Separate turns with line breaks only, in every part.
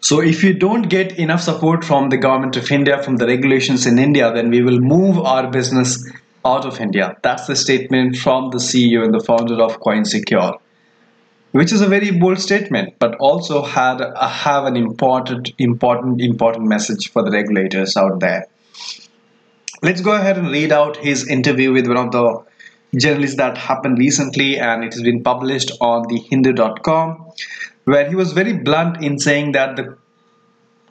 So if you don't get enough support from the government of India, from the regulations in India, then we will move our business out of India. That's the statement from the CEO and the founder of CoinSecure, which is a very bold statement, but also have an important message for the regulators out there. Let's go ahead and read out his interview with one of the journalists that happened recently, and it has been published on the Hindu.com, where he was very blunt in saying that the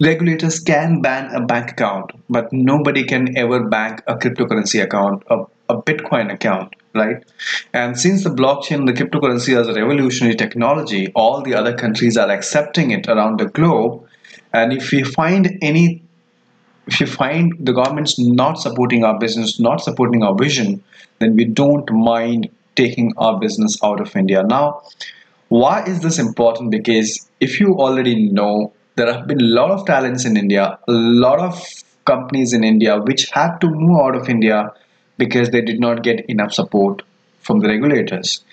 regulators can ban a bank account, but nobody can ever bank a cryptocurrency account, a Bitcoin account, right? And since the blockchain, the cryptocurrency is a revolutionary technology, all the other countries are accepting it around the globe. And if you find the government's not supporting our business, not supporting our vision, then we don't mind taking our business out of India. Now, why is this important? Because if you already know, there have been a lot of talents in India, a lot of companies in India which had to move out of India because they did not get enough support from the regulators.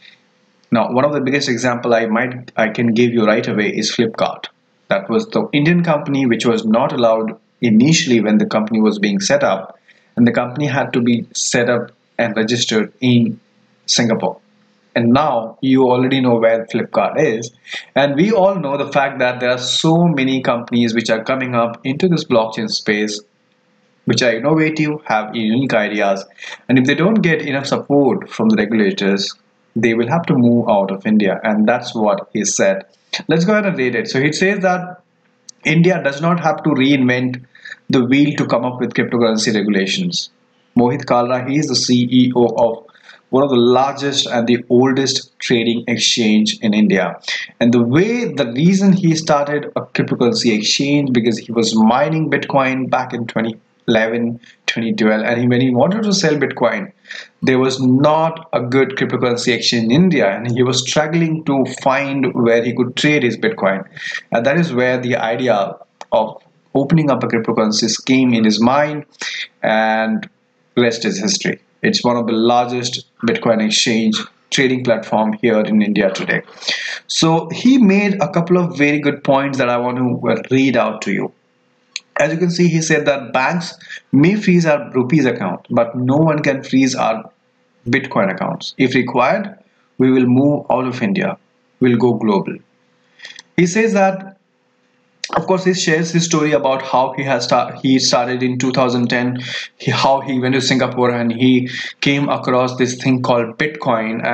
Now, one of the biggest example I can give you right away is Flipkart. That was the Indian company which was not allowed initially when the company was being set up, and the company had to be set up and registered in Singapore. And now you already know where Flipkart is. And we all know the fact that there are so many companies which are coming up into this blockchain space, which are innovative, have unique ideas. And if they don't get enough support from the regulators, they will have to move out of India. And that's what he said. Let's go ahead and read it. So he says that India does not have to reinvent the wheel to come up with cryptocurrency regulations. Mohit Kalra, he is the CEO of one of the largest and the oldest trading exchange in India. And the reason he started a cryptocurrency exchange, because he was mining Bitcoin back in 2011, 2012, and when he wanted to sell Bitcoin, there was not a good cryptocurrency exchange in India, and he was struggling to find where he could trade his Bitcoin. And that is where the idea of opening up a cryptocurrency came in his mind, and rest is history. It's one of the largest Bitcoin exchange trading platform here in India today. So he made a couple of very good points that I want to read out to you. As you can see, he said that banks may freeze our Rupees account, but no one can freeze our Bitcoin accounts. If required, we will move out of India. We'll go global. He says that, of course, he shares his story about how he started in 2010, how he went to Singapore and he came across this thing called Bitcoin,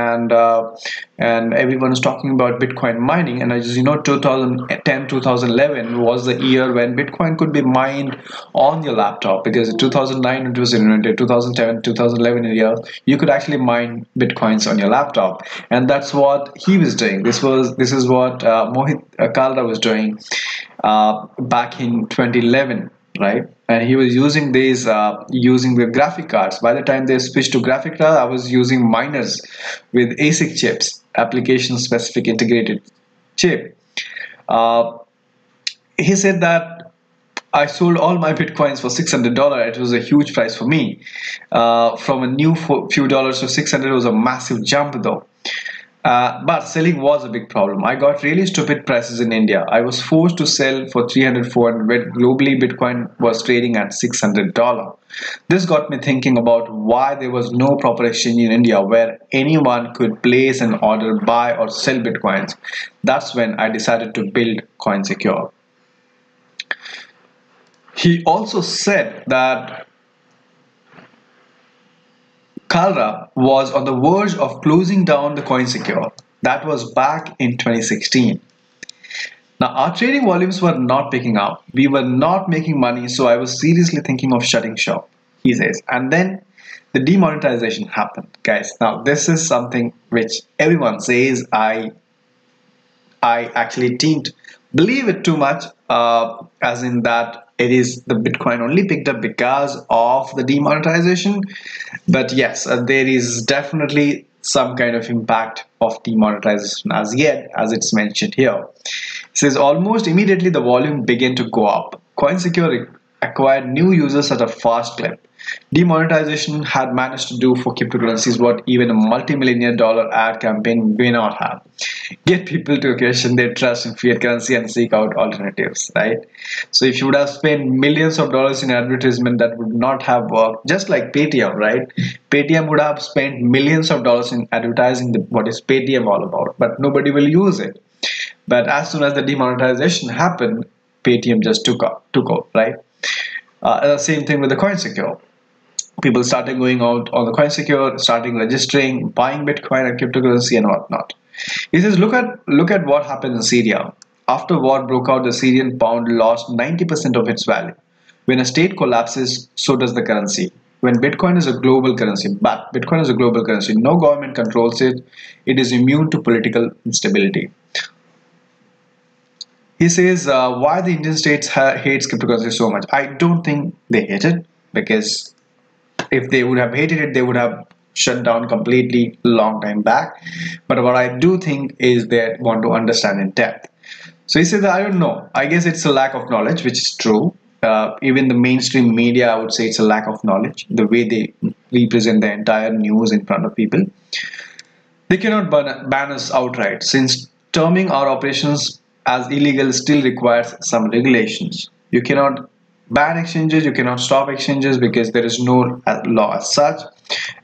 and everyone is talking about Bitcoin mining. And as you know, 2010 2011 was the year when Bitcoin could be mined on your laptop, because in 2009 it was invented. 2010 2011 year, you could actually mine Bitcoins on your laptop, and that's what he was doing. This is what Mohit Kalra was doing back in 2011, right? And he was using these using the graphic cards. By the time they switched to graphic cards, I was using miners with ASIC chips, application specific integrated chip. He said that I sold all my Bitcoins for $600. It was a huge price for me. From a new few dollars to 600 was a massive jump though. But selling was a big problem. I got really stupid prices in India. I was forced to sell for 300, 400, but globally Bitcoin was trading at $600. This got me thinking about why there was no proper exchange in India where anyone could place an order, buy or sell Bitcoins. That's when I decided to build CoinSecure. He also said that Kalra was on the verge of closing down the CoinSecure. That was back in 2016. Now, our trading volumes were not picking up. We were not making money, so I was seriously thinking of shutting shop, he says. And then the demonetization happened, guys. Now, this is something which everyone says. I actually didn't believe it too much, as in that it is the Bitcoin only picked up because of the demonetization. But yes, there is definitely some kind of impact of demonetization as yet, as it's mentioned here. It says almost immediately the volume began to go up. CoinSecure acquired new users at a fast clip. Demonetization had managed to do for cryptocurrencies what even a multi-million dollar ad campaign may not have. Get people to question their trust in fiat currency and seek out alternatives, right? So if you would have spent millions of dollars in advertisement, that would not have worked. Just like Paytm, right? Paytm would have spent millions of dollars in advertising what is Paytm all about, but nobody will use it. But as soon as the demonetization happened, Paytm just took off, right? The same thing with the CoinSecure. People started going out on the CoinSecure, starting registering, buying Bitcoin and cryptocurrency and whatnot. He says, look at what happened in Syria. After war broke out, the Syrian pound lost 90% of its value. When a state collapses, so does the currency. When Bitcoin is a global currency, but Bitcoin is a global currency, no government controls it. It is immune to political instability. He says, why the Indian states hates cryptocurrency so much? I don't think they hate it, because if they would have hated it, they would have shut down completely long time back. But what I do think is they want to understand in depth. So he says that I don't know. I guess it's a lack of knowledge, which is true. Even the mainstream media, I would say it's a lack of knowledge. The way they represent the entire news in front of people. They cannot ban us outright, since terming our operations as illegal still requires some regulations. You cannot ban exchanges, you cannot stop exchanges, because there is no law as such,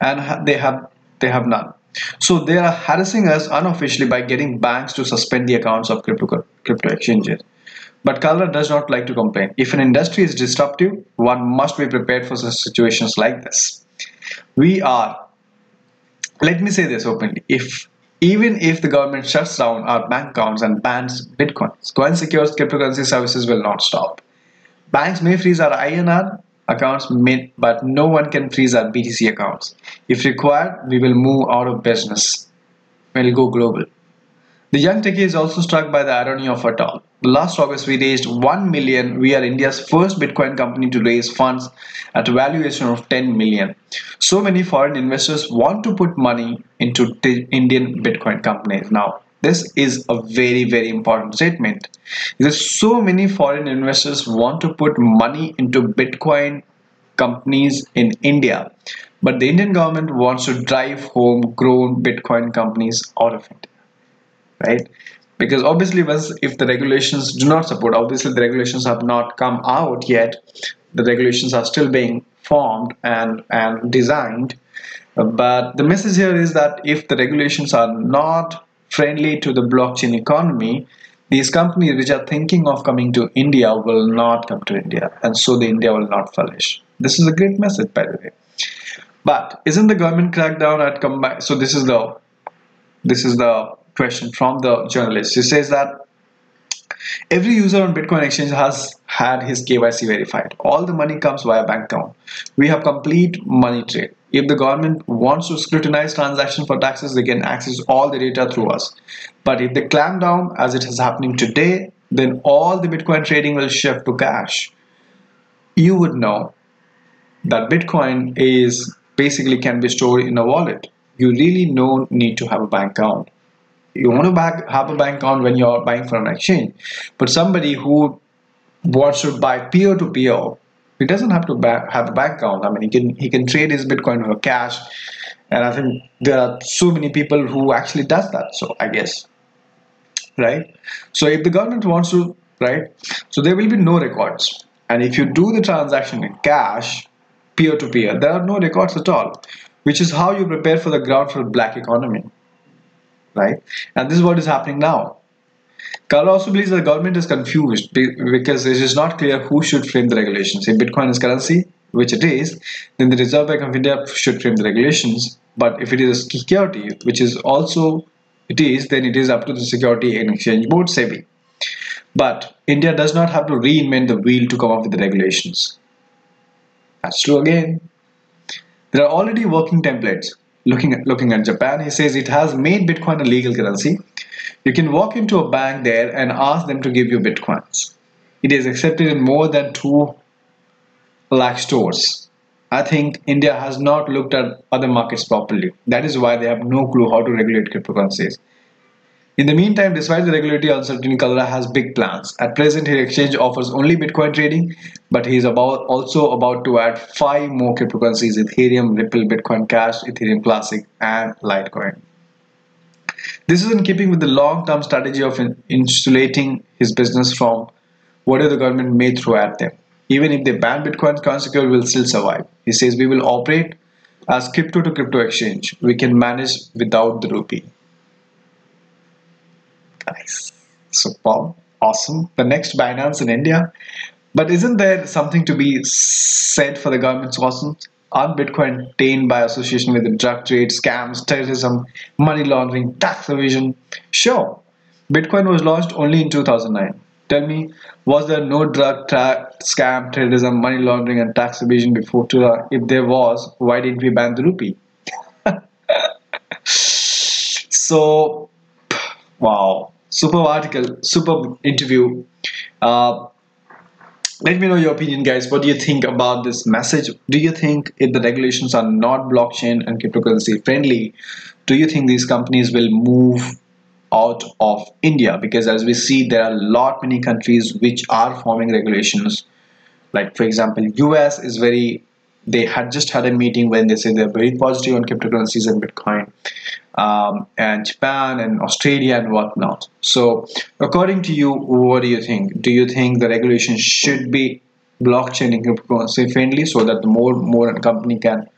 and they have none. So they are harassing us unofficially by getting banks to suspend the accounts of crypto exchanges. But Kalra does not like to complain. If an industry is disruptive, one must be prepared for such situations like this. We are, let me say this openly, even if the government shuts down our bank accounts and bans Bitcoins, CoinSecure's cryptocurrency services will not stop. Banks may freeze our INR accounts, but no one can freeze our BTC accounts. If required, we will move out of business. We'll go global. The young techie is also struck by the irony of it all. Last August, we raised 1 million. We are India's first Bitcoin company to raise funds at a valuation of 10 million. So many foreign investors want to put money into Indian Bitcoin companies now. This is a very, very important statement. Because so many foreign investors want to put money into Bitcoin companies in India, but the Indian government wants to drive homegrown Bitcoin companies out of India, right? Because obviously, if the regulations do not support, obviously the regulations have not come out yet. The regulations are still being formed and designed. But the message here is that if the regulations are not friendly to the blockchain economy, these companies which are thinking of coming to India will not come to India, and so the India will not flourish. This is a great message, by the way. But isn't the government crackdown at combined? So this is the question from the journalist. He says that every user on Bitcoin exchange has had his KYC verified. All the money comes via bank account. We have complete money trade. If the government wants to scrutinize transactions for taxes, they can access all the data through us. But if they clamp down, as it is happening today, then all the Bitcoin trading will shift to cash. You would know that Bitcoin is basically can be stored in a wallet. You really no need to have a bank account. You want to have a bank account when you're buying from an exchange, but somebody who wants to buy peer-to-peer, he doesn't have to have a bank account. I mean, he can trade his Bitcoin for cash, and I think there are so many people who actually does that. So I guess, right? So if the government wants to, right? So there will be no records, and if you do the transaction in cash, peer-to-peer, there are no records at all, which is how you prepare for the ground for black economy. Right? And this is what is happening now. Carla also believes the government is confused because it is not clear who should frame the regulations. If Bitcoin is currency, which it is, then the Reserve Bank of India should frame the regulations. But if it is a security, which is also it is, then it is up to the Security and Exchange Board, SEBI. But India does not have to reinvent the wheel to come up with the regulations. That's true again. There are already working templates. Looking at Japan, he says it has made Bitcoin a legal currency. You can walk into a bank there and ask them to give you Bitcoins. It is accepted in more than 2 lakh stores. I think India has not looked at other markets properly. That is why they have no clue how to regulate cryptocurrencies. In the meantime, despite the regulatory uncertainty, Kalra has big plans. At present, his exchange offers only Bitcoin trading, but he is also about to add 5 more cryptocurrencies: Ethereum, Ripple, Bitcoin Cash, Ethereum Classic, and Litecoin. This is in keeping with the long-term strategy of insulating his business from whatever the government may throw at them. Even if they ban Bitcoin, Coinsecure will still survive. He says, we will operate as crypto to crypto exchange. We can manage without the rupee. Nice. Superb. Awesome. The next Binance in India. But isn't there something to be said for the government's cautions? Aren't Bitcoin tainted by association with the drug trade, scams, terrorism, money laundering, tax evasion? Sure, Bitcoin was launched only in 2009. Tell me, was there no scam, terrorism, money laundering, and tax evasion before 2000? If there was, why didn't we ban the rupee? So, wow, super article, super interview. Uh, Let me know your opinion, guys. What do you think about this message? Do you think if the regulations are not blockchain and cryptocurrency friendly, do you think these companies will move out of India? Because as we see, there are a lot many countries which are forming regulations. Like for example, US is very, they had just had a meeting when they said they're very positive on cryptocurrencies and Bitcoin, and Japan and Australia and whatnot. So according to you, what do you think? Do you think the regulation should be blockchain and cryptocurrency friendly so that the more company can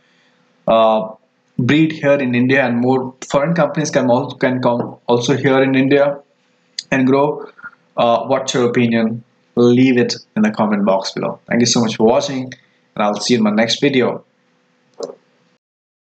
uh, breed here in India and more foreign companies can come also here in India and grow? What's your opinion? Leave it in the comment box below. Thank you so much for watching, and I'll see you in my next video.